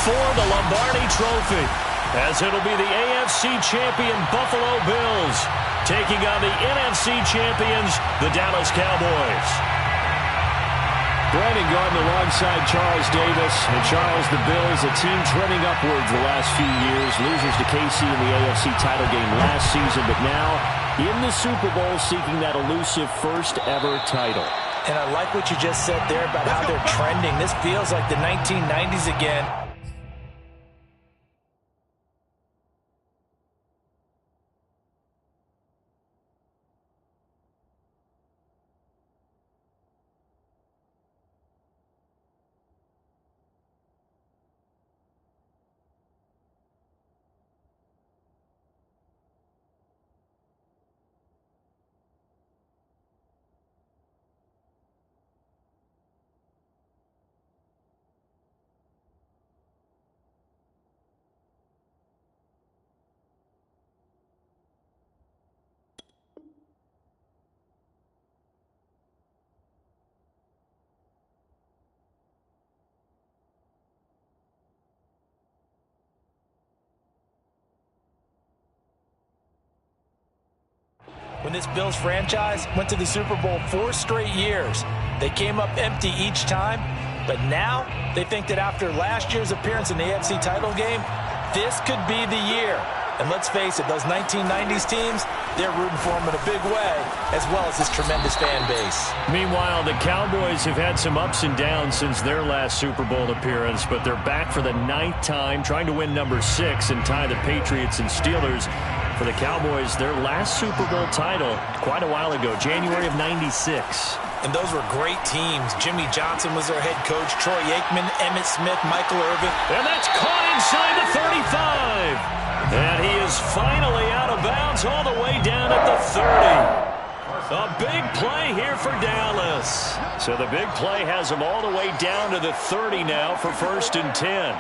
for the Lombardi Trophy, as it'll be the AFC champion Buffalo Bills taking on the NFC champions, the Dallas Cowboys. Brandon Gaudin alongside Charles Davis. And Charles, the Bills, a team trending upwards the last few years. Losers to KC in the AFC title game last season, but now in the Super Bowl seeking that elusive first ever title. And I like what you just said there about how they're trending. This feels like the 1990s again. When this Bills franchise went to the Super Bowl 4 straight years, they came up empty each time, but now they think that after last year's appearance in the AFC title game, this could be the year. And let's face it, those 1990s teams, they're rooting for them in a big way, as well as this tremendous fan base. Meanwhile, the Cowboys have had some ups and downs since their last Super Bowl appearance, but they're back for the 9th time, trying to win number 6 and tie the Patriots and Steelers. For the Cowboys, their last Super Bowl title quite a while ago, January of '96. And those were great teams. Jimmy Johnson was their head coach, Troy Aikman, Emmitt Smith, Michael Irvin. And that's caught inside the 35. And he is finally out of bounds all the way down at the 30. A big play here for Dallas. So the big play has him all the way down to the 30 now for 1st and 10.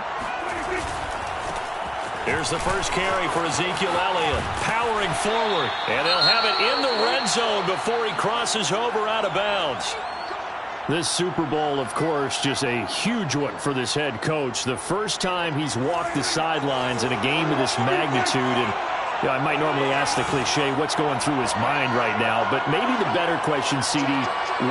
Here's the first carry for Ezekiel Elliott, powering forward, and he'll have it in the red zone before he crosses over out of bounds. This Super Bowl, of course, just a huge one for this head coach. The first time he's walked the sidelines in a game of this magnitude, and I might normally ask the cliche, what's going through his mind right now, but maybe the better question, CD,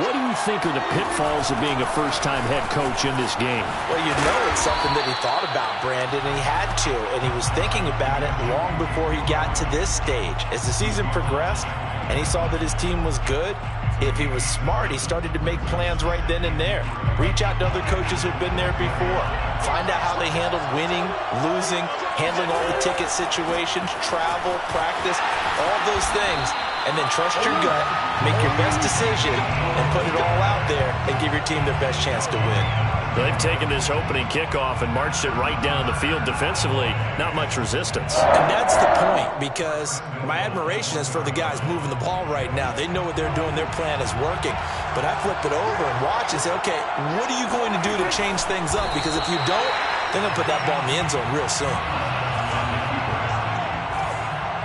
what do you think are the pitfalls of being a first-time head coach in this game? Well, you know it's something that he thought about, Brandon, and he had to, and he was thinking about it long before he got to this stage. As the season progressed and he saw that his team was good, if he was smart, he started to make plans right then and there. Reach out to other coaches who've been there before. Find out how they handled winning, losing, handling all the ticket situations, travel, practice, all those things. And then trust your gut, make your best decision, and put it all out there and give your team their best chance to win. They've taken this opening kickoff and marched it right down the field defensively. Not much resistance. And that's the point, because my admiration is for the guys moving the ball right now. They know what they're doing. Their plan is working. But I flip it over and watch and say, okay, what are you going to do to change things up? Because if you don't, they're going to put that ball in the end zone real soon.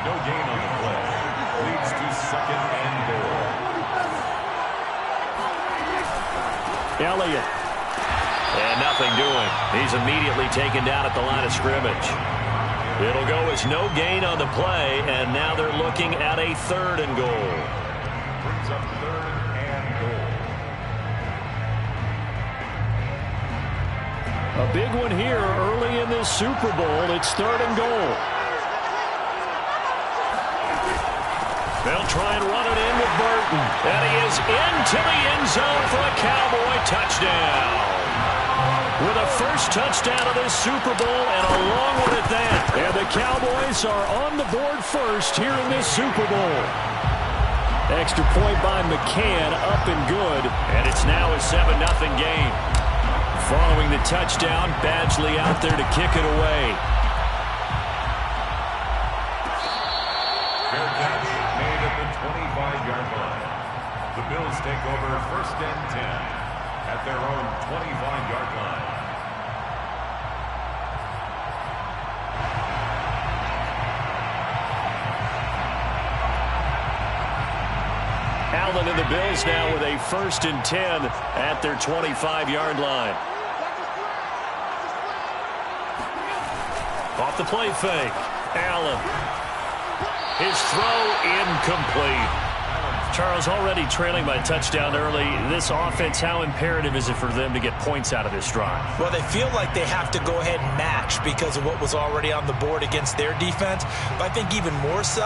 No gain on the play. Leads to 2nd and goal. Elliott. And nothing doing. He's immediately taken down at the line of scrimmage. It'll go as no gain on the play, and now they're looking at a 3rd and goal. Brings up 3rd and goal. A big one here early in this Super Bowl. It's 3rd and goal. They'll try and run it in with Burton. And he is into the end zone for a Cowboy touchdown. With a first touchdown of this Super Bowl, and a long one at that. And the Cowboys are on the board first here in this Super Bowl. Extra point by McCann, up and good. And it's now a 7-0 game. Following the touchdown, Badgley out there to kick it away. Fair catch made at the 25-yard line. The Bills take over 1st and 10 at their own 25-yard line. Allen and the Bills now with a 1st and 10 at their 25-yard line. Off the play fake. Allen. His throw incomplete. Charles, already trailing by a touchdown early. This offense, how imperative is it for them to get points out of this drive? Well, they feel like they have to go ahead and match because of what was already on the board against their defense. But I think even more so,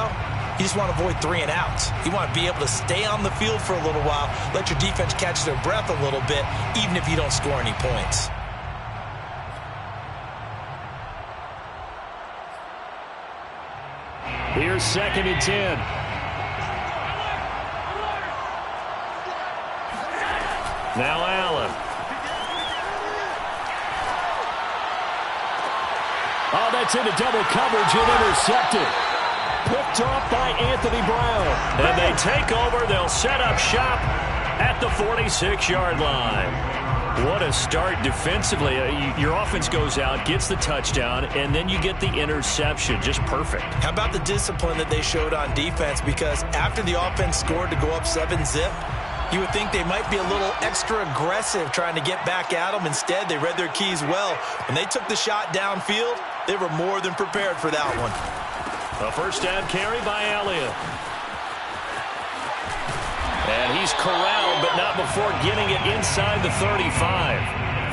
you just want to avoid 3 and outs. You want to be able to stay on the field for a little while, let your defense catch their breath a little bit, even if you don't score any points. Here's 2nd and 10. Now Allen. Oh, that's into double coverage and intercepted. Picked off by Anthony Brown. And they take over. They'll set up shop at the 46-yard line. What a start defensively. Your offense goes out, gets the touchdown, and then you get the interception. Just perfect. How about the discipline that they showed on defense? Because after the offense scored to go up 7-zip, you would think they might be a little extra aggressive trying to get back at them. Instead, they read their keys well. When they took the shot downfield, they were more than prepared for that one. A first down carry by Elliott. And he's corralled, but not before getting it inside the 35.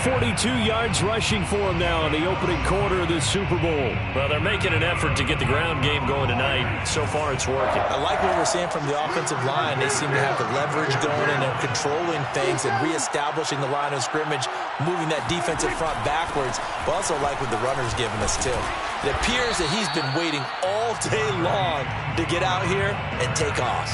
42 yards rushing for him now in the opening quarter of this Super Bowl. Well, they're making an effort to get the ground game going tonight. So far, it's working. I like what we're seeing from the offensive line. They seem to have the leverage going and they're controlling things and reestablishing the line of scrimmage, moving that defensive front backwards. But also like what the runner's giving us, too. It appears that he's been waiting all day long to get out here and take off.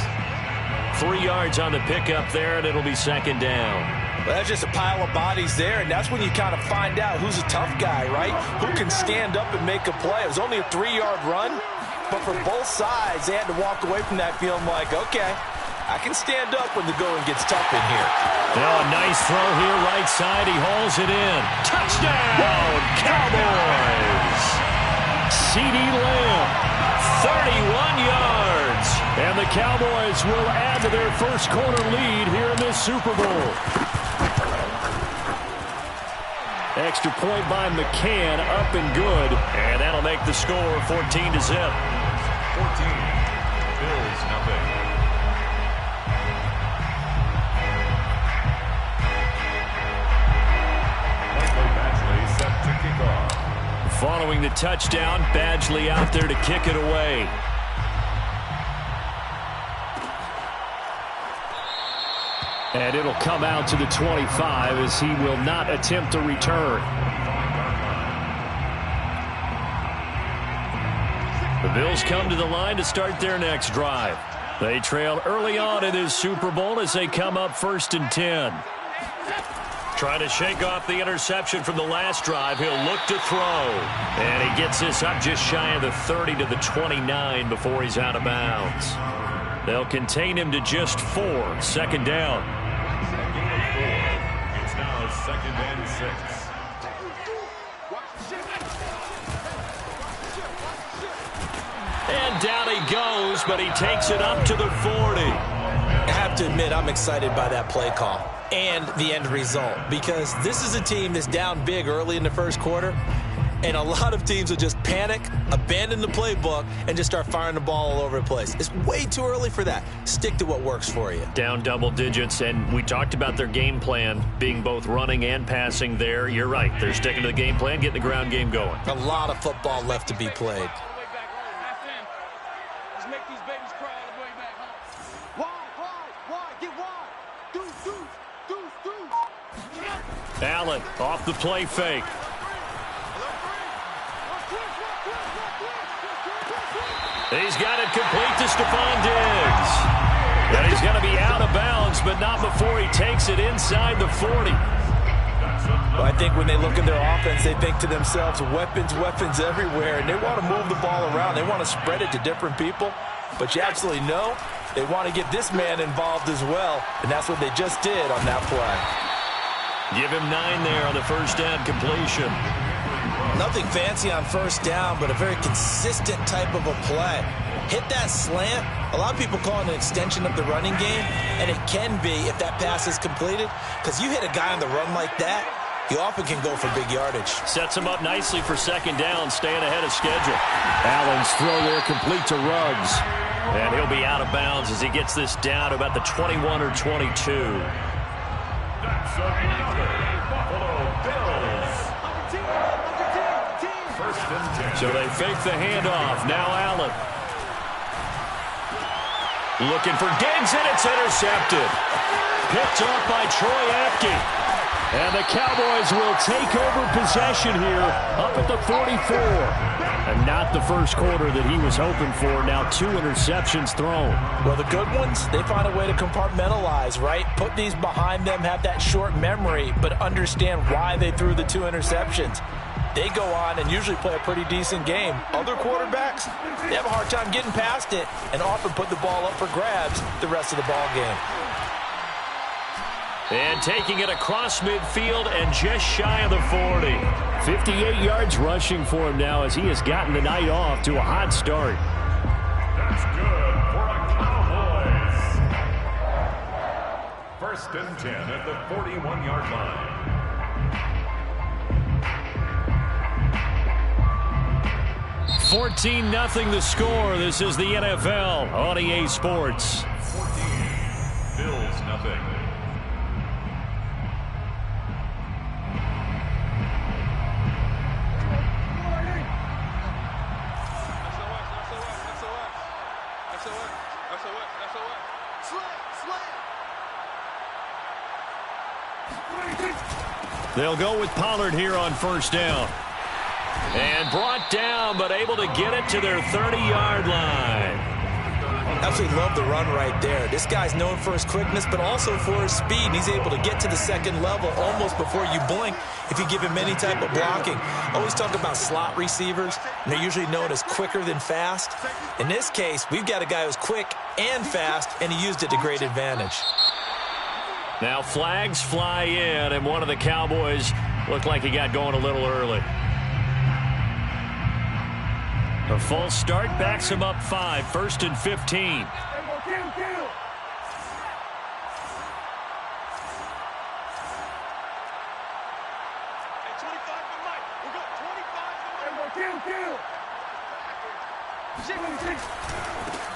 3 yards on the pickup there, and it'll be 2nd down. Well, that's just a pile of bodies there, and that's when you kind of find out who's a tough guy, right? Who can stand up and make a play. It was only a 3-yard run, but for both sides, they had to walk away from that feeling like, okay, I can stand up when the going gets tough in here. Oh, a nice throw here, right side. He hauls it in. Touchdown, Cowboys! CeeDee Lamb, 31 yards. And the Cowboys will add to their first quarter lead here in this Super Bowl. Extra point by McCann, up and good. And that'll make the score 14-0. 14. Bills nothing. Michael Badgley set to kick off. Following the touchdown, Badgley out there to kick it away. And it'll come out to the 25 as he will not attempt to return. The Bills come to the line to start their next drive. They trail early on in this Super Bowl as they come up 1st and 10. Trying to shake off the interception from the last drive. He'll look to throw. And he gets this up just shy of the 30 to the 29 before he's out of bounds. They'll contain him to just 4. 2nd down. It's now 2nd and 6. And down he goes, but he takes it up to the 40. I have to admit, I'm excited by that play call and the end result because this is a team that's down big early in the first quarter, and a lot of teams will just panic, abandon the playbook, and just start firing the ball all over the place. It's way too early for that. Stick to what works for you. Down double digits, and we talked about their game plan being both running and passing there. You're right. They're sticking to the game plan, getting the ground game going. A lot of football left to be played. Allen off the play fake. He's got it complete to Stephon Diggs. And he's going to be out of bounds, but not before he takes it inside the 40. Well, I think when they look at their offense, they think to themselves, weapons everywhere, and they want to move the ball around. They want to spread it to different people. But you absolutely know they want to get this man involved as well, and that's what they just did on that play. Give him 9 there on the first down completion. Nothing fancy on first down, but a very consistent type of a play. Hit that slant. A lot of people call it an extension of the running game, and it can be if that pass is completed, because you hit a guy on the run like that, he often can go for big yardage. Sets him up nicely for second down, staying ahead of schedule. Allen's throw there complete to Ruggs. And he'll be out of bounds as he gets this down to about the 21 or 22. That's another Buffalo Bills. First and 10. So they fake the handoff. Now Allen. Looking for Diggs, and it's intercepted. Picked up by Troy Apke. And the Cowboys will take over possession here up at the 44. And not the first quarter that he was hoping for. Now 2 interceptions thrown. Well, the good ones, they find a way to compartmentalize, right? Put these behind them, have that short memory, but understand why they threw the 2 interceptions. They go on and usually play a pretty decent game. Other quarterbacks, they have a hard time getting past it and often put the ball up for grabs the rest of the ball game. And taking it across midfield and just shy of the 40. 58 yards rushing for him now as he has gotten the night off to a hot start. That's good for a Cowboys. First and 10 at the 41-yard line. $14-0 the score. This is the NFL on EA Sports. 14. Bills nothing. They'll go with Pollard here on first down. And brought down, but able to get it to their 30-yard line. Absolutely love the run right there. This guy's known for his quickness, but also for his speed. He's able to get to the second level almost before you blink if you give him any type of blocking. Always talk about slot receivers, and they're usually known as quicker than fast. In this case, we've got a guy who's quick and fast, and he used it to great advantage. Now flags fly in, and one of the Cowboys looked like he got going a little early. A false start backs him up 5, first and 15.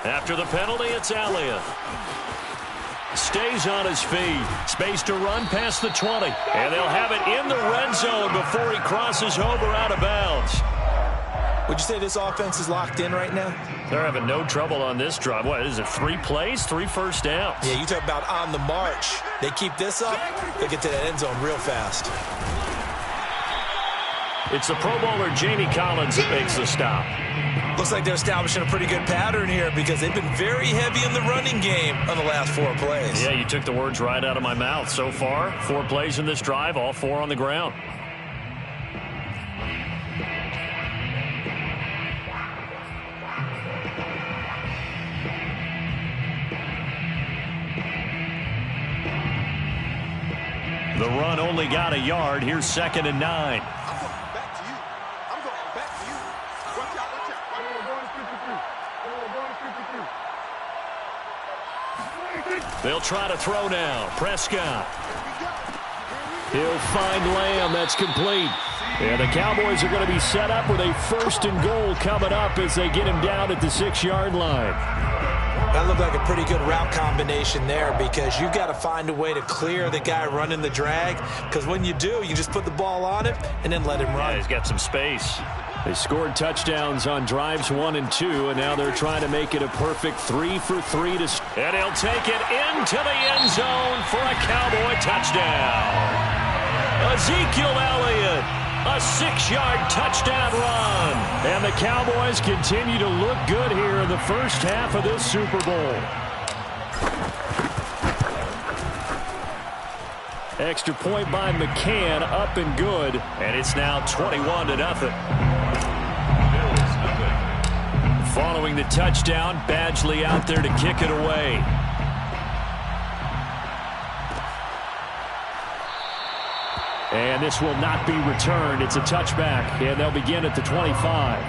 After the penalty, it's Elliott. Stays on his feet. Space to run past the 20. And they'll have it in the red zone before he crosses over out of bounds. Would you say this offense is locked in right now? They're having no trouble on this drive. What is it, 3 plays, 3 first downs? Yeah, you talk about on the march. They keep this up, they'll get to that end zone real fast. It's the Pro Bowler Jamie Collins that makes the stop. Looks like they're establishing a pretty good pattern here because they've been very heavy in the running game on the last 4 plays. Yeah, you took the words right out of my mouth. So far, 4 plays in this drive, all 4 on the ground. The run only got a yard. Here's 2nd and 9. They'll try to throw now. Prescott. He'll find Lamb. That's complete. And the Cowboys are going to be set up with a 1st and goal coming up as they get him down at the 6-yard line. That looked like a pretty good route combination there because you've got to find a way to clear the guy running the drag because when you do, you just put the ball on him and then let him run. Yeah, he's got some space. They scored touchdowns on drives 1 and 2, and now they're trying to make it a perfect 3 for 3. And he'll take it into the end zone for a Cowboy touchdown. Ezekiel Elliott, a 6-yard touchdown run. And the Cowboys continue to look good here in the first half of this Super Bowl. Extra point by McCann, up and good. And it's now 21-0. Following the touchdown, Badgley out there to kick it away. And this will not be returned. It's a touchback, and they'll begin at the 25.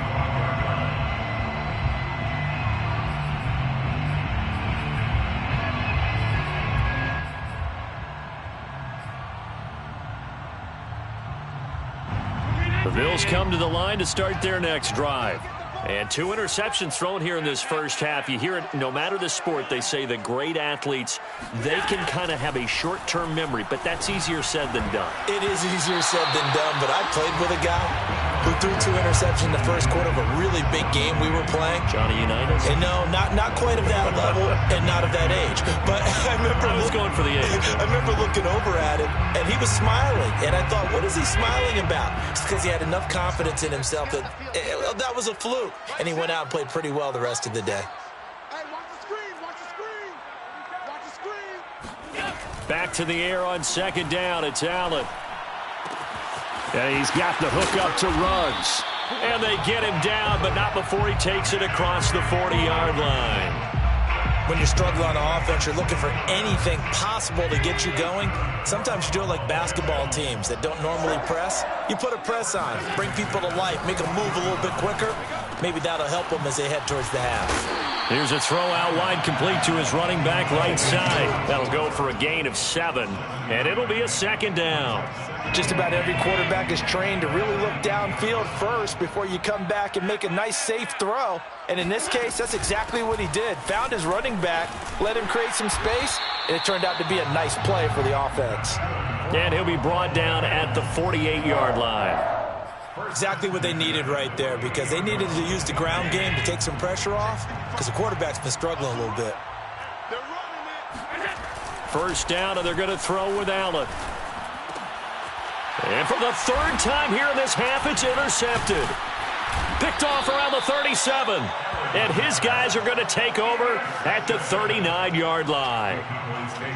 Bills come to the line to start their next drive. And 2 interceptions thrown here in this first half. You hear it, no matter the sport, they say the great athletes, they can kind of have a short-term memory, but that's easier said than done. It is easier said than done, but I played with a guy who threw 2 interceptions in the first quarter of a really big game we were playing. Johnny Unitas? And no, not quite of that level and not of that age. But I was going for the age. I remember looking over at him, and he was smiling. And I thought, what is he smiling about? It's because he had enough confidence in himself that that was a fluke. And he went out and played pretty well the rest of the day. Hey, watch the screen, watch the screen. Watch the screen. Back to the air on second down. It's Allen. And he's got the hook up to Ruggs. And they get him down, but not before he takes it across the 40-yard line. When you're struggling on offense, you're looking for anything possible to get you going. Sometimes you do it like basketball teams that don't normally press. You put a press on, bring people to life, make them move a little bit quicker. Maybe that'll help them as they head towards the half. Here's a throw out wide, complete to his running back right side. That'll go for a gain of 7, and it'll be a second down. Just about every quarterback is trained to really look downfield first before you come back and make a nice, safe throw. And in this case, that's exactly what he did. Found his running back, let him create some space, and it turned out to be a nice play for the offense. And he'll be brought down at the 48-yard line. Exactly what they needed right there, because they needed to use the ground game to take some pressure off, because the quarterback's been struggling a little bit. First down, and they're going to throw with Allen. And for the 3rd time here in this half, it's intercepted. Picked off around the 37. And his guys are going to take over at the 39-yard line.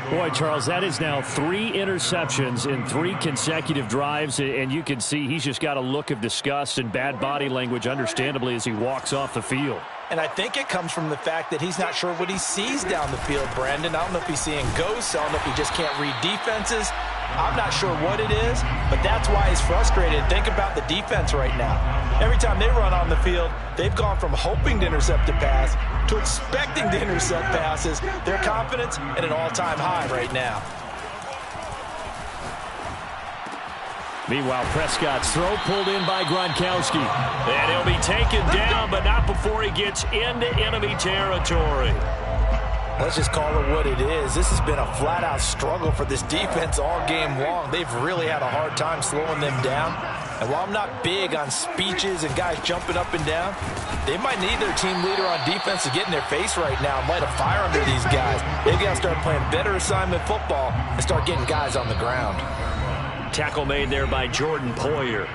Boy, Charles, that is now 3 interceptions in 3 consecutive drives, and you can see he's just got a look of disgust and bad body language, understandably, as he walks off the field. And I think it comes from the fact that he's not sure what he sees down the field, Brandon. I don't know if he's seeing ghosts. I don't know if he just can't read defenses. I'm not sure what it is, but that's why he's frustrated. Think about the defense right now. Every time they run on the field, they've gone from hoping to intercept a pass to expecting to intercept passes. Their confidence at an all-time high right now. Meanwhile, Prescott's throw pulled in by Gronkowski. And he'll be taken down, but not before he gets into enemy territory. Let's just call it what it is. This has been a flat-out struggle for this defense all game long. They've really had a hard time slowing them down. And while I'm not big on speeches and guys jumping up and down, they might need their team leader on defense to get in their face right now and light a fire under these guys. They've got to start playing better assignment football and start getting guys on the ground. Tackle made there by Jordan Poyer.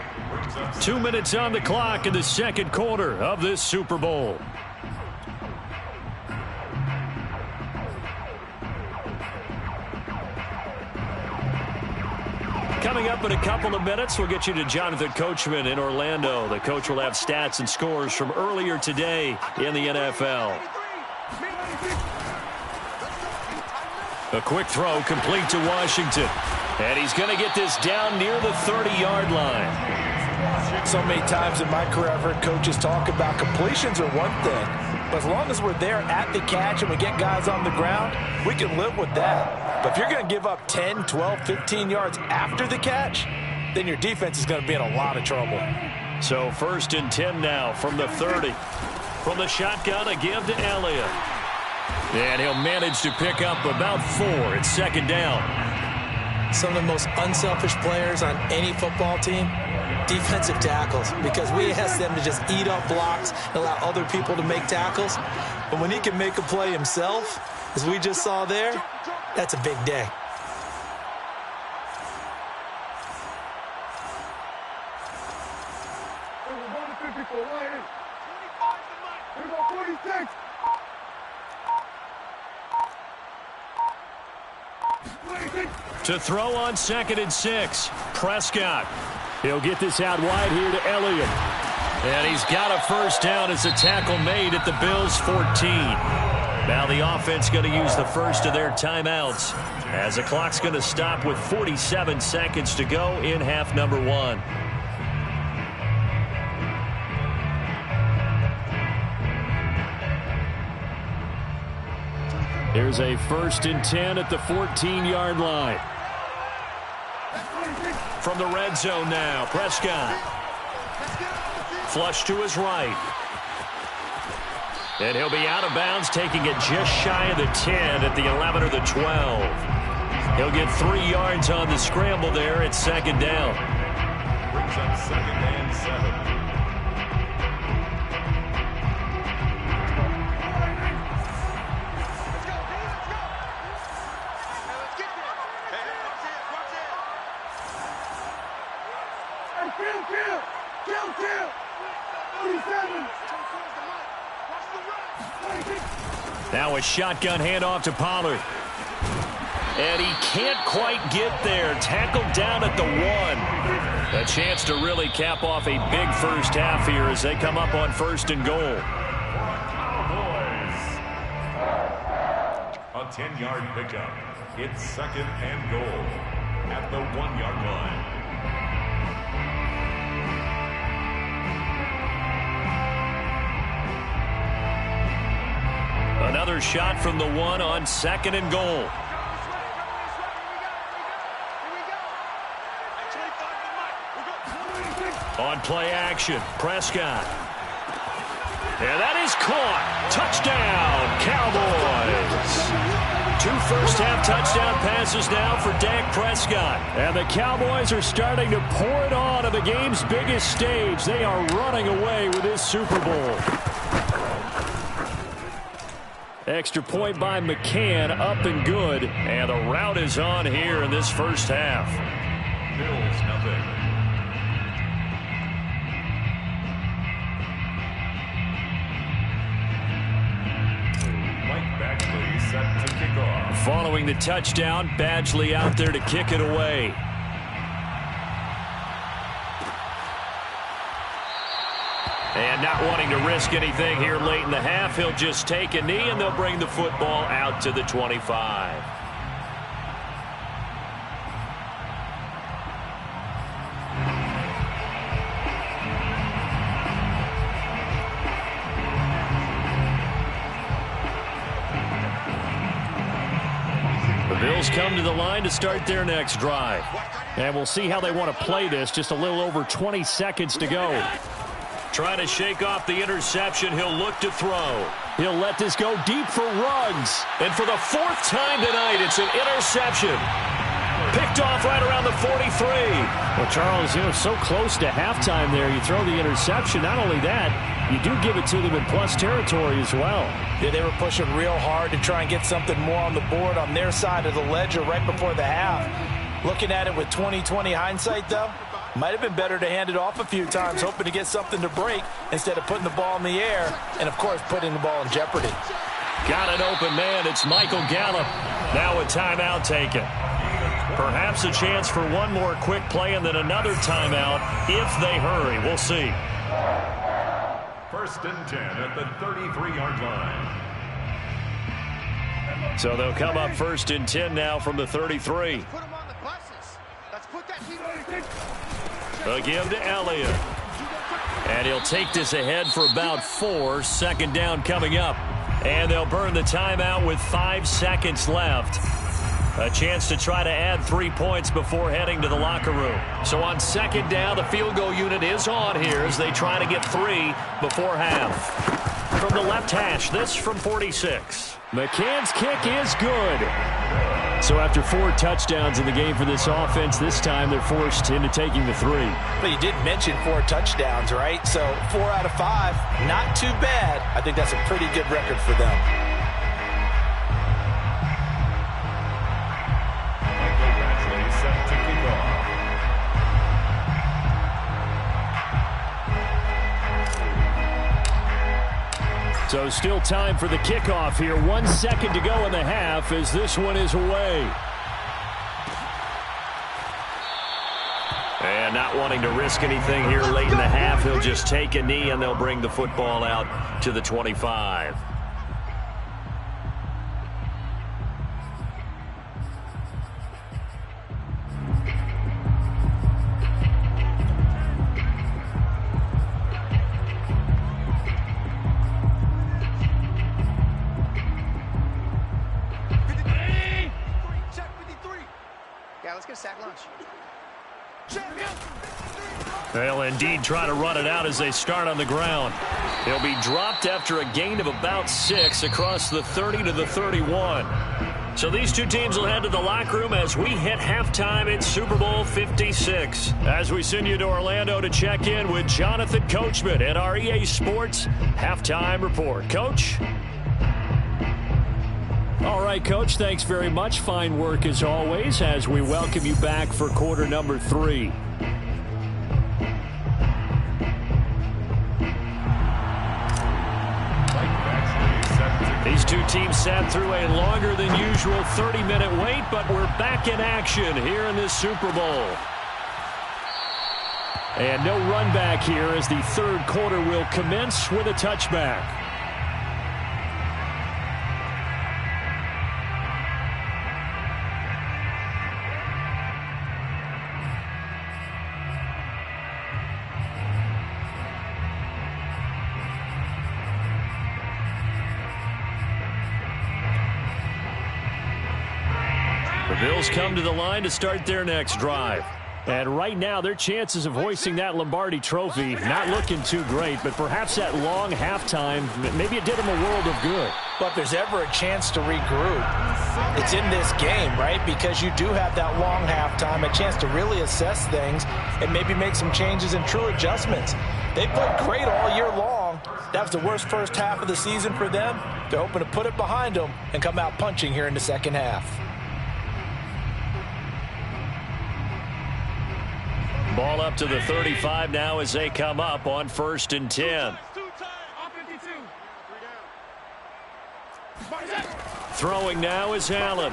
2 minutes on the clock in the second quarter of this Super Bowl. Coming up in a couple of minutes, we'll get you to Jonathan Coachman in Orlando. The coach will have stats and scores from earlier today in the NFL. A quick throw complete to Washington. And he's going to get this down near the 30-yard line. So many times in my career, I've heard coaches talk about completions are one thing. But as long as we're there at the catch and we get guys on the ground, we can live with that. But if you're going to give up 10, 12, 15 yards after the catch, then your defense is going to be in a lot of trouble. So 1st and 10 now from the 30. From the shotgun, a give to Elliott. And he'll manage to pick up about 4. It's 2nd down. Some of the most unselfish players on any football team, defensive tackles, because we ask them to just eat up blocks and allow other people to make tackles. But when he can make a play himself, as we just saw there, that's a big day. To throw on 2nd and 6. Prescott. He'll get this out wide here to Elliott. And he's got a first down as a tackle made at the Bills' 14. Now the offense going to use the first of their timeouts as the clock's going to stop with 47 seconds to go in half number 1. Here's a 1st and 10 at the 14-yard line. From the red zone now, Prescott. Flush to his right. And he'll be out of bounds, taking it just shy of the 10 at the 11 or the 12. He'll get 3 yards on the scramble there at second down. Brings up 2nd and 7. Now a shotgun handoff to Pollard. And he can't quite get there. Tackled down at the 1. A chance to really cap off a big first half here as they come up on 1st and goal. A 10-yard pickup. It's 2nd and goal at the 1-yard line. Another shot from the 1 on 2nd and goal. On play action, Prescott. And that is caught. Touchdown, Cowboys. 2 first-half touchdown passes now for Dak Prescott. And the Cowboys are starting to pour it on the game's biggest stage. They are running away with this Super Bowl. Extra point by McCann, up and good. And the route is on here in this first half. Bills nothing. Mike Badgley set to kick off. Following the touchdown, Badgley out there to kick it away. And not wanting to risk anything here late in the half, he'll just take a knee and they'll bring the football out to the 25. The Bills come to the line to start their next drive. And we'll see how they want to play this. Just a little over 20 seconds to go. Trying to shake off the interception. He'll look to throw. He'll let this go deep for Ruggs. And for the 4th time tonight, it's an interception. Picked off right around the 43. Well, Charles, so close to halftime there. You throw the interception. Not only that, you do give it to them in plus territory as well. Yeah, they were pushing real hard to try and get something more on the board on their side of the ledger right before the half. Looking at it with 20/20 hindsight, though, might have been better to hand it off a few times, hoping to get something to break instead of putting the ball in the air and, of course, putting the ball in jeopardy. Got an open man. It's Michael Gallup. Now a timeout taken. Perhaps a chance for one more quick play and then another timeout if they hurry. We'll see. 1st and 10 at the 33-yard line. So they'll come up 1st and 10 now from the 33. They'll give to Elliott. And he'll take this ahead for about 4. 2nd down coming up. And they'll burn the timeout with 5 seconds left. A chance to try to add 3 points before heading to the locker room. So on 2nd down, the field goal unit is on here as they try to get 3 before half. From the left hash, this from 46. McCann's kick is good. So after 4 touchdowns in the game for this offense, this time they're forced into taking the 3. But you did mention 4 touchdowns, right? So 4 out of 5, not too bad. I think that's a pretty good record for them. Michael Badgley set to kick off. So still time for the kickoff here. 1 second to go in the half as this one is away. And not wanting to risk anything here late in the half, he'll just take a knee and they'll bring the football out to the 25. They'll indeed try to run it out as they start on the ground. He'll be dropped after a gain of about 6 across the 30 to the 31. So these two teams will head to the locker room as we hit halftime in Super Bowl 56. As we send you to Orlando to check in with Jonathan Coachman at our EA Sports Halftime Report. Coach? All right, Coach, thanks very much. Fine work as always as we welcome you back for quarter number 3. These two teams sat through a longer than usual 30-minute wait, but we're back in action here in this Super Bowl. And no run back here as the third quarter will commence with a touchback. The Bills come to the line to start their next drive. And right now, their chances of hoisting that Lombardi trophy not looking too great, but perhaps that long halftime, maybe it did them a world of good. But if there's ever a chance to regroup, it's in this game, right? Because you do have that long halftime, a chance to really assess things and maybe make some changes and true adjustments. They played great all year long. That was the worst first half of the season for them. They're hoping to put it behind them and come out punching here in the second half. Ball up to the 35 now as they come up on 1st and 10. Throwing now is Allen.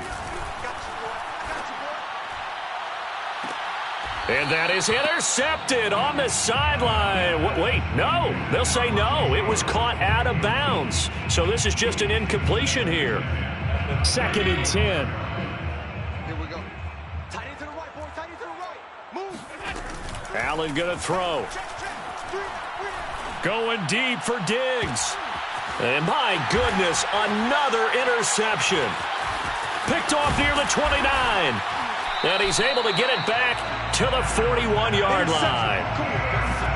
And that is intercepted on the sideline. Wait, no. They'll say no. It was caught out of bounds. So this is just an incompletion here. 2nd and 10. Allen going to throw. Going deep for Diggs. And my goodness, another interception. Picked off near the 29. And he's able to get it back to the 41-yard line.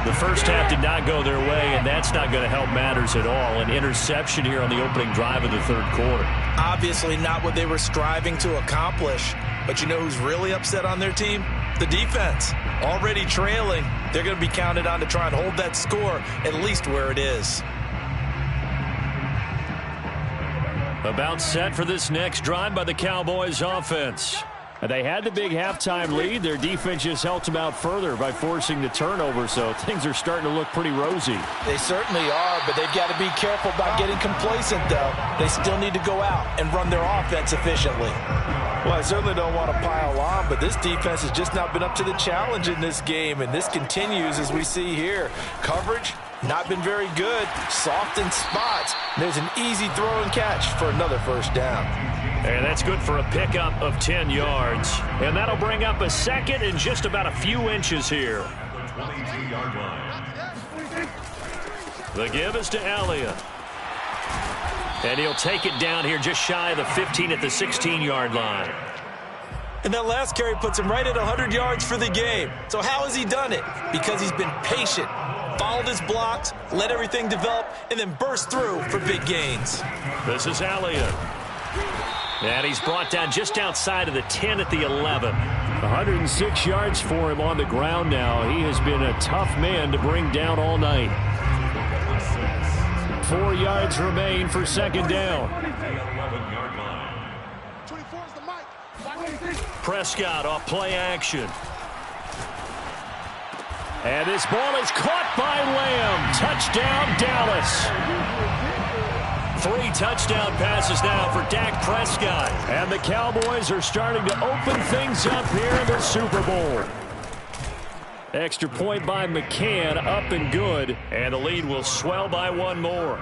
The first half did not go their way, and that's not going to help matters at all. An interception here on the opening drive of the third quarter. Obviously not what they were striving to accomplish. But you know who's really upset on their team? The defense. Already trailing. They're going to be counted on to try and hold that score at least where it is. About set for this next drive by the Cowboys offense. They had the big halftime lead. Their defense just helped them out further by forcing the turnover, so things are starting to look pretty rosy. They certainly are, but they've got to be careful about getting complacent, though. They still need to go out and run their offense efficiently. Well, I certainly don't want to pile on, but this defense has just not been up to the challenge in this game, and this continues as we see here. Coverage, not been very good. Soft in spots. There's an easy throw and catch for another first down. And that's good for a pickup of 10 yards. And that'll bring up a second and just about a few inches here. The give is to Elliott. And he'll take it down here just shy of the 15 at the 16-yard line. And that last carry puts him right at 100 yards for the game. So how has he done it? Because he's been patient, followed his blocks, let everything develop, and then burst through for big gains. This is Elliott. And he's brought down just outside of the 10 at the 11. 106 yards for him on the ground now. He has been a tough man to bring down all night. 4 yards remain for second down. Prescott off play action. And this ball is caught by Lamb. Touchdown, Dallas. 3 touchdown passes now for Dak Prescott. And the Cowboys are starting to open things up here in the Super Bowl. Extra point by McCann, up and good. And the lead will swell by 1 more.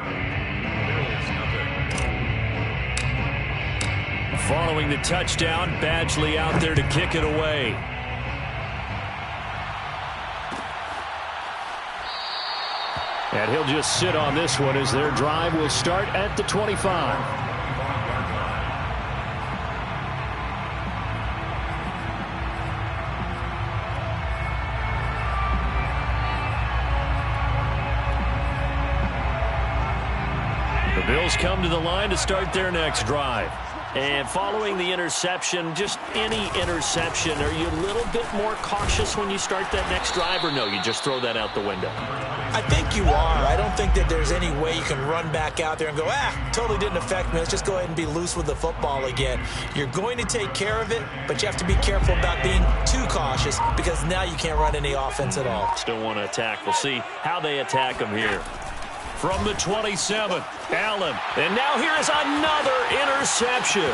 Following the touchdown, Badgley out there to kick it away. And he'll just sit on this one as their drive will start at the 25. Bills come to the line to start their next drive. And following the interception, just any interception, are you a little bit more cautious when you start that next drive, or no, you just throw that out the window? I think you are. I don't think that there's any way you can run back out there and go, totally didn't affect me. Let's just go ahead and be loose with the football again. You're going to take care of it, but you have to be careful about being too cautious because now you can't run any offense at all. Still want to attack. We'll see how they attack them here. From the 27, Allen. And now here is another interception.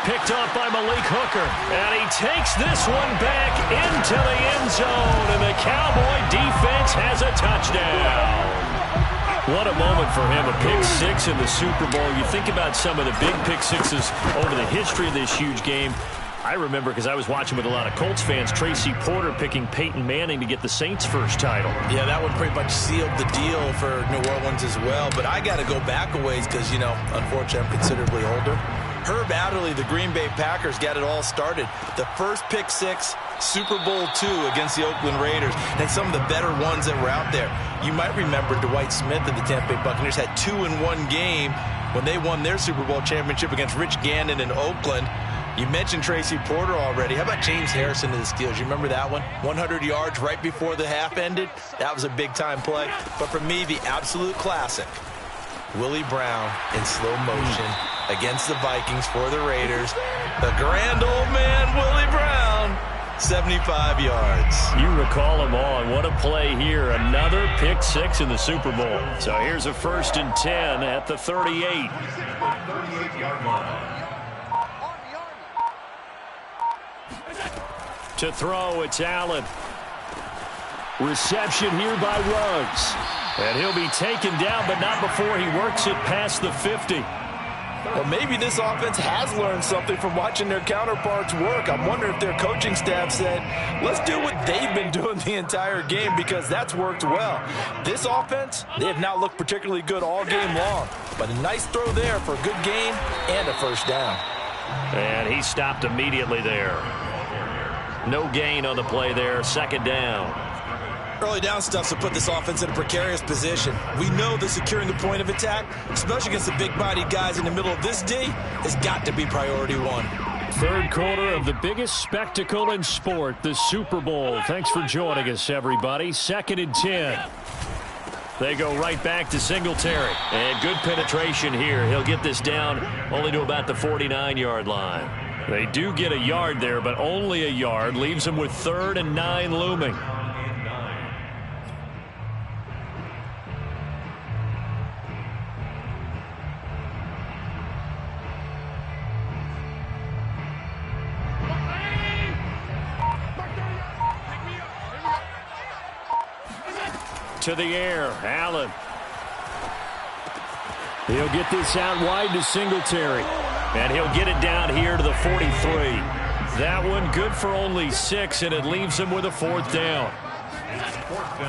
Picked off by Malik Hooker. And he takes this one back into the end zone. And the Cowboy defense has a touchdown. What a moment for him, a pick six in the Super Bowl. You think about some of the big pick sixes over the history of this huge game. I remember, because I was watching with a lot of Colts fans, Tracy Porter picking Peyton Manning to get the Saints' first title. Yeah, that one pretty much sealed the deal for New Orleans as well. But I got to go back a ways because, unfortunately, I'm considerably older. Herb Adderley, the Green Bay Packers, got it all started. The first pick six, Super Bowl II against the Oakland Raiders, and some of the better ones that were out there. You might remember Dwight Smith of the Tampa Bay Buccaneers had 2 in one game when they won their Super Bowl championship against Rich Gannon in Oakland. You mentioned Tracy Porter already. How about James Harrison to the Steelers? You remember that one? 100 yards right before the half ended. That was a big-time play. But for me, the absolute classic, Willie Brown in slow motion against the Vikings for the Raiders. The grand old man, Willie Brown, 75 yards. You recall them all, and what a play here. Another pick six in the Super Bowl. So here's a 1st and 10 at the 38. 38-yard line. To throw, it's Allen. Reception here by Ruggs. And he'll be taken down, but not before he works it past the 50. Well, maybe this offense has learned something from watching their counterparts work. I'm wondering if their coaching staff said, let's do what they've been doing the entire game, because that's worked well. This offense, they have not looked particularly good all game long. But a nice throw there for a good gain and a first down. And he stopped immediately there. No gain on the play there, 2nd down. Early down stuff to put this offense in a precarious position. We know that securing the point of attack, especially against the big-bodied guys in the middle of this D, has got to be priority one. 3rd quarter of the biggest spectacle in sport, the Super Bowl. Thanks for joining us, everybody. 2nd and 10. They go right back to Singletary. And good penetration here. He'll get this down only to about the 49-yard line. They do get a yard there, but only a yard. Leaves them with 3rd and 9 looming. To the air, Allen. He'll get this out wide to Singletary. And he'll get it down here to the 43. That one good for only 6, and it leaves him with a 4th down.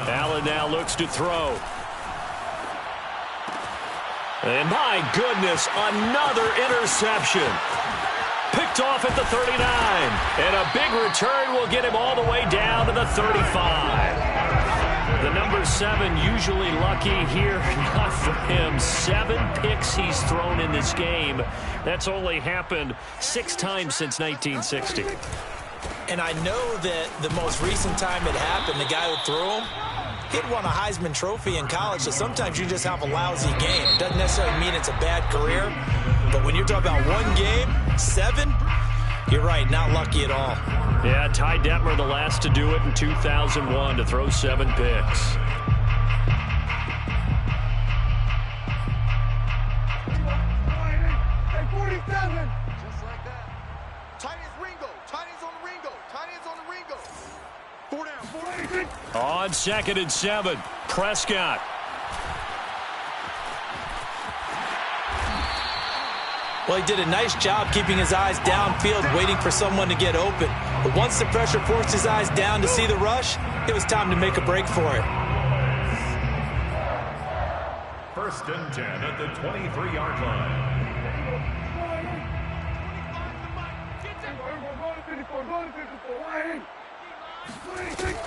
Allen now looks to throw. And my goodness, another interception. Picked off at the 39. And a big return will get him all the way down to the 35. The number 7 usually lucky here, not for him. 7 picks he's thrown in this game. That's only happened 6 times since 1960. And I know that the most recent time it happened, the guy who threw him, he'd won a Heisman Trophy in college, so sometimes you just have a lousy game. Doesn't necessarily mean it's a bad career, but when you're talking about one game, 7, you're right, not lucky at all. Yeah, Ty Detmer the last to do it in 2001 to throw 7 picks. Hey, 47. Just like that. Tight ends Ringo. Tight ends on the Ringo. Tight ends on the Ringo. 4 down. 4 down. On 2nd and 7, Prescott. Well, he did a nice job keeping his eyes downfield, waiting for someone to get open. But once the pressure forced his eyes down to see the rush, it was time to make a break for it. 1st and 10 at the 23-yard line.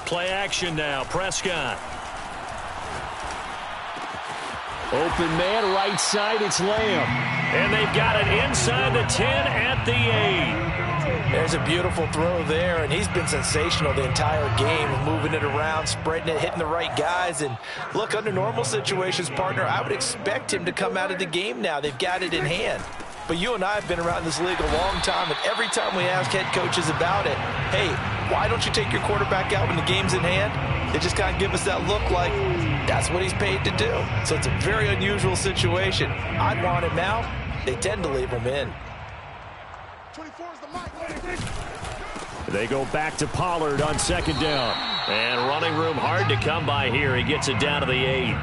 Play action now, Prescott. Open man, right side, it's Lamb. And they've got it inside the 10 at the 8. There's a beautiful throw there, and he's been sensational the entire game, moving it around, spreading it, hitting the right guys. And look, under normal situations, partner, I would expect him to come out of the game now. They've got it in hand. But you and I have been around this league a long time, and every time we ask head coaches about it, hey, why don't you take your quarterback out when the game's in hand? They just kind of give us that look like that's what he's paid to do. So it's a very unusual situation. I'd want him out. They tend to leave him in. 24 is the mic. They go back to Pollard on second down. And running room hard to come by here. He gets it down to the 8.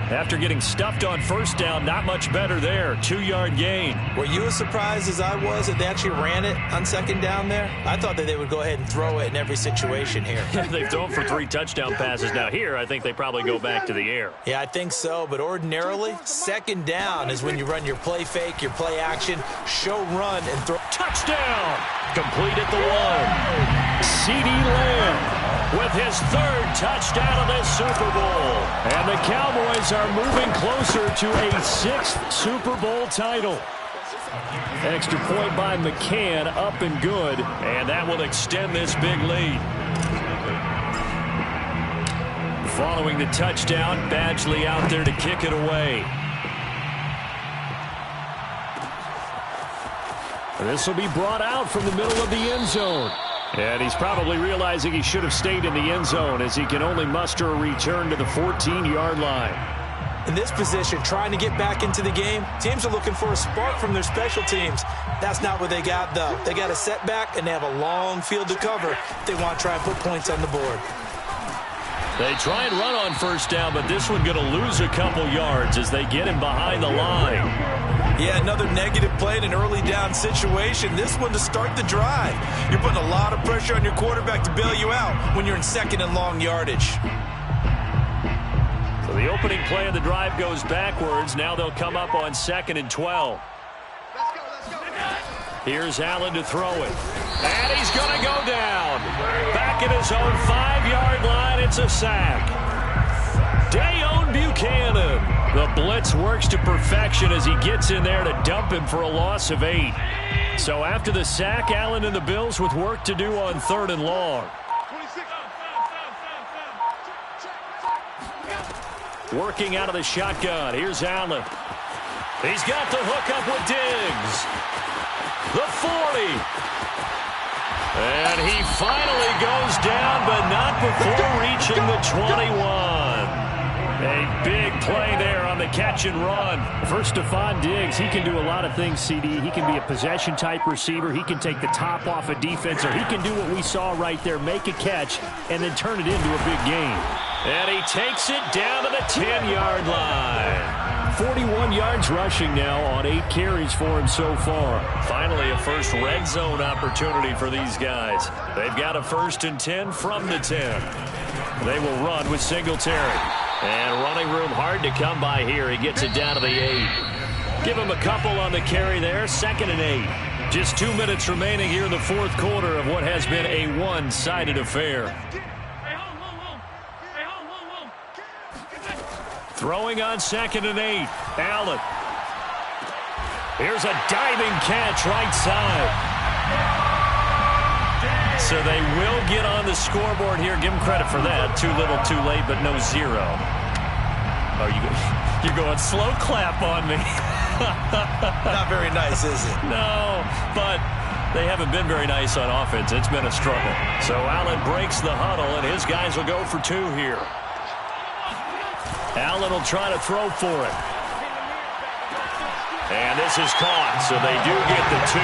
After getting stuffed on first down, not much better there. 2-yard gain. Were you as surprised as I was that they actually ran it on second down there? I thought that they would go ahead and throw it in every situation here. They've thrown for 3 touchdown passes. Now here, I think they probably go back to the air. Yeah, I think so, but ordinarily, second down is when you run your play fake, your play action, show run, and throw. Touchdown! Complete at the 1. CeeDee Lamb with his 3rd touchdown of this Super Bowl. And the Cowboys are moving closer to a 6th Super Bowl title. Extra point by McCann, up and good. And that will extend this big lead. Following the touchdown, Badgley out there to kick it away. This will be brought out from the middle of the end zone. And he's probably realizing he should have stayed in the end zone as he can only muster a return to the 14-yard line. In this position, trying to get back into the game, teams are looking for a spark from their special teams. That's not what they got, though. They got a setback, and they have a long field to cover if they want to try and put points on the board. They try and run on first down, but this one going to lose a couple yards as they get him behind the line. Yeah, another negative play in an early down situation. This one to start the drive. You're putting a lot of pressure on your quarterback to bail you out when you're in second and long yardage. So the opening play of the drive goes backwards. Now they'll come up on 2nd and 12. Let's go. Here's Allen to throw it. And he's going to go down. Back at his own 5-yard line, it's a sack. Dayon Buchanan. The blitz works to perfection as he gets in there to dump him for a loss of 8. So after the sack, Allen and the Bills with work to do on 3rd and long. Working out of the shotgun. Here's Allen. He's got the hook up with Diggs. The 40. And he finally goes down, but not before reaching the 21. A big play there on the catch and run. For Stephon Diggs, he can do a lot of things, CD. He can be a possession-type receiver. He can take the top off a defense, or he can do what we saw right there, make a catch, and then turn it into a big game. And he takes it down to the 10-yard line. 41 yards rushing now on 8 carries for him so far. Finally, a first red zone opportunity for these guys. They've got a 1st and 10 from the 10. They will run with Singletary. And running room hard to come by here. He gets it down to the 8. Give him a couple on the carry there. 2nd and 8. Just 2 minutes remaining here in the 4th quarter of what has been a one-sided affair. Throwing on 2nd and 8. Allen. Here's a diving catch right side. So they will get on the scoreboard here. Give them credit for that. Too little, too late, but no 0. Oh, you're going slow clap on me. Not very nice, is it? No, but they haven't been very nice on offense. It's been a struggle. So Allen breaks the huddle, and his guys will go for 2 here. Allen will try to throw for it. And this is caught, so they do get the 2.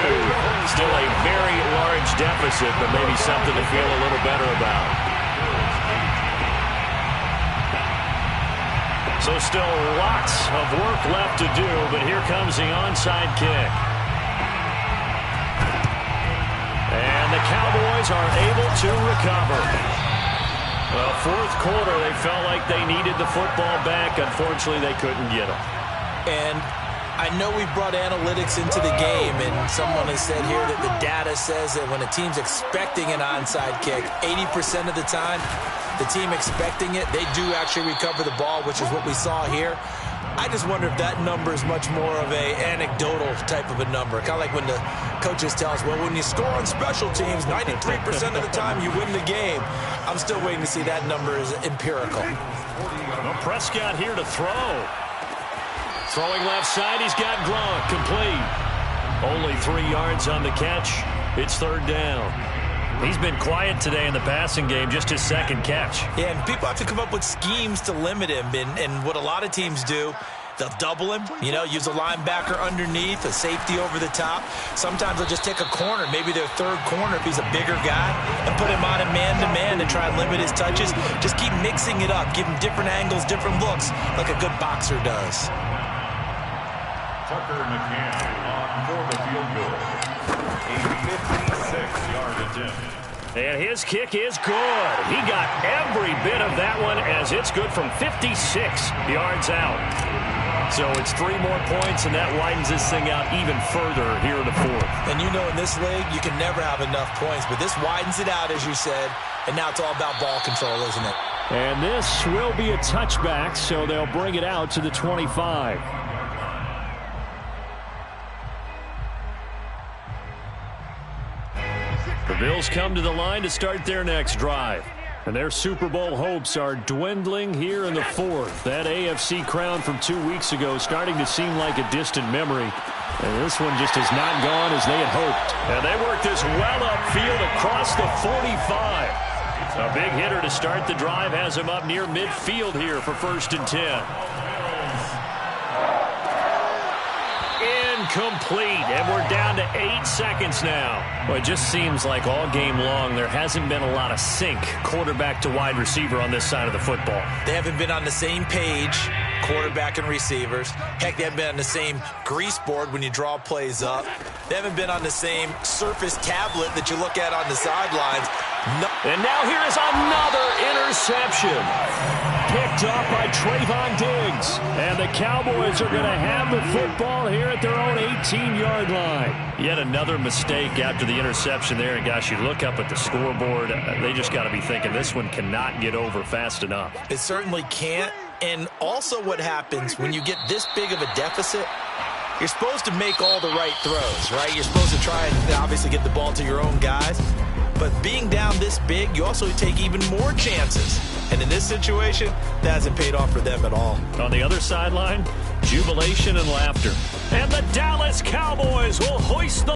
Still a very large deficit, but maybe something to feel a little better about. So still lots of work left to do, but here comes the onside kick. And the Cowboys are able to recover. Well, 4th quarter, they felt like they needed the football back. Unfortunately, they couldn't get them. And I know we brought analytics into the game, and someone has said here that the data says that when a team's expecting an onside kick, 80% of the time, the team expecting it, they do actually recover the ball, which is what we saw here. I just wonder if that number is much more of a anecdotal type of a number. Kind of like when the coaches tell us, well, when you score on special teams, 93% of the time you win the game. I'm still waiting to see that number is empirical. Well, Prescott here to throw. Throwing left side, he's got Gronk, complete. Only 3 yards on the catch. It's third down. He's been quiet today in the passing game, just his second catch. Yeah, and people have to come up with schemes to limit him. And what a lot of teams do, they'll double him, use a linebacker underneath, a safety over the top. Sometimes they'll just take a corner, maybe their third corner if he's a bigger guy, and put him on a man-to-man and try and limit his touches. Just keep mixing it up, give him different angles, different looks, like a good boxer does. Tucker McCann on for the field goal. A 56-yard attempt. And his kick is good. He got every bit of that one as it's good from 56 yards out. So it's 3 more points, and that widens this thing out even further here in the fourth. And in this league, you can never have enough points, but this widens it out, as you said, and now it's all about ball control, isn't it? And this will be a touchback, so they'll bring it out to the 25. The Bills come to the line to start their next drive. And their Super Bowl hopes are dwindling here in the fourth. That AFC crown from 2 weeks ago starting to seem like a distant memory. And this one just has not gone as they had hoped. And they work this well upfield across the 45. A big hitter to start the drive has him up near midfield here for 1st and 10. Incomplete, and we're down to 8 seconds now. Well, it just seems like all game long there hasn't been a lot of sync quarterback to wide receiver on this side of the football. They haven't been on the same page, quarterback and receivers. Heck, they haven't been on the same grease board when you draw plays up. They haven't been on the same Surface tablet that you look at on the sidelines. No. And now here is another interception. Picked up by Trayvon Diggs. And the Cowboys are going to have the football here at their own 18-yard line. Yet another mistake after the interception there. And, gosh, you look up at the scoreboard. They just got to be thinking this one cannot get over fast enough. It certainly can't. And also what happens when you get this big of a deficit, you're supposed to make all the right throws, right? You're supposed to try and obviously get the ball to your own guys. But being down this big, you also take even more chances. And in this situation, that hasn't paid off for them at all. On the other sideline, jubilation and laughter. And the Dallas Cowboys will hoist the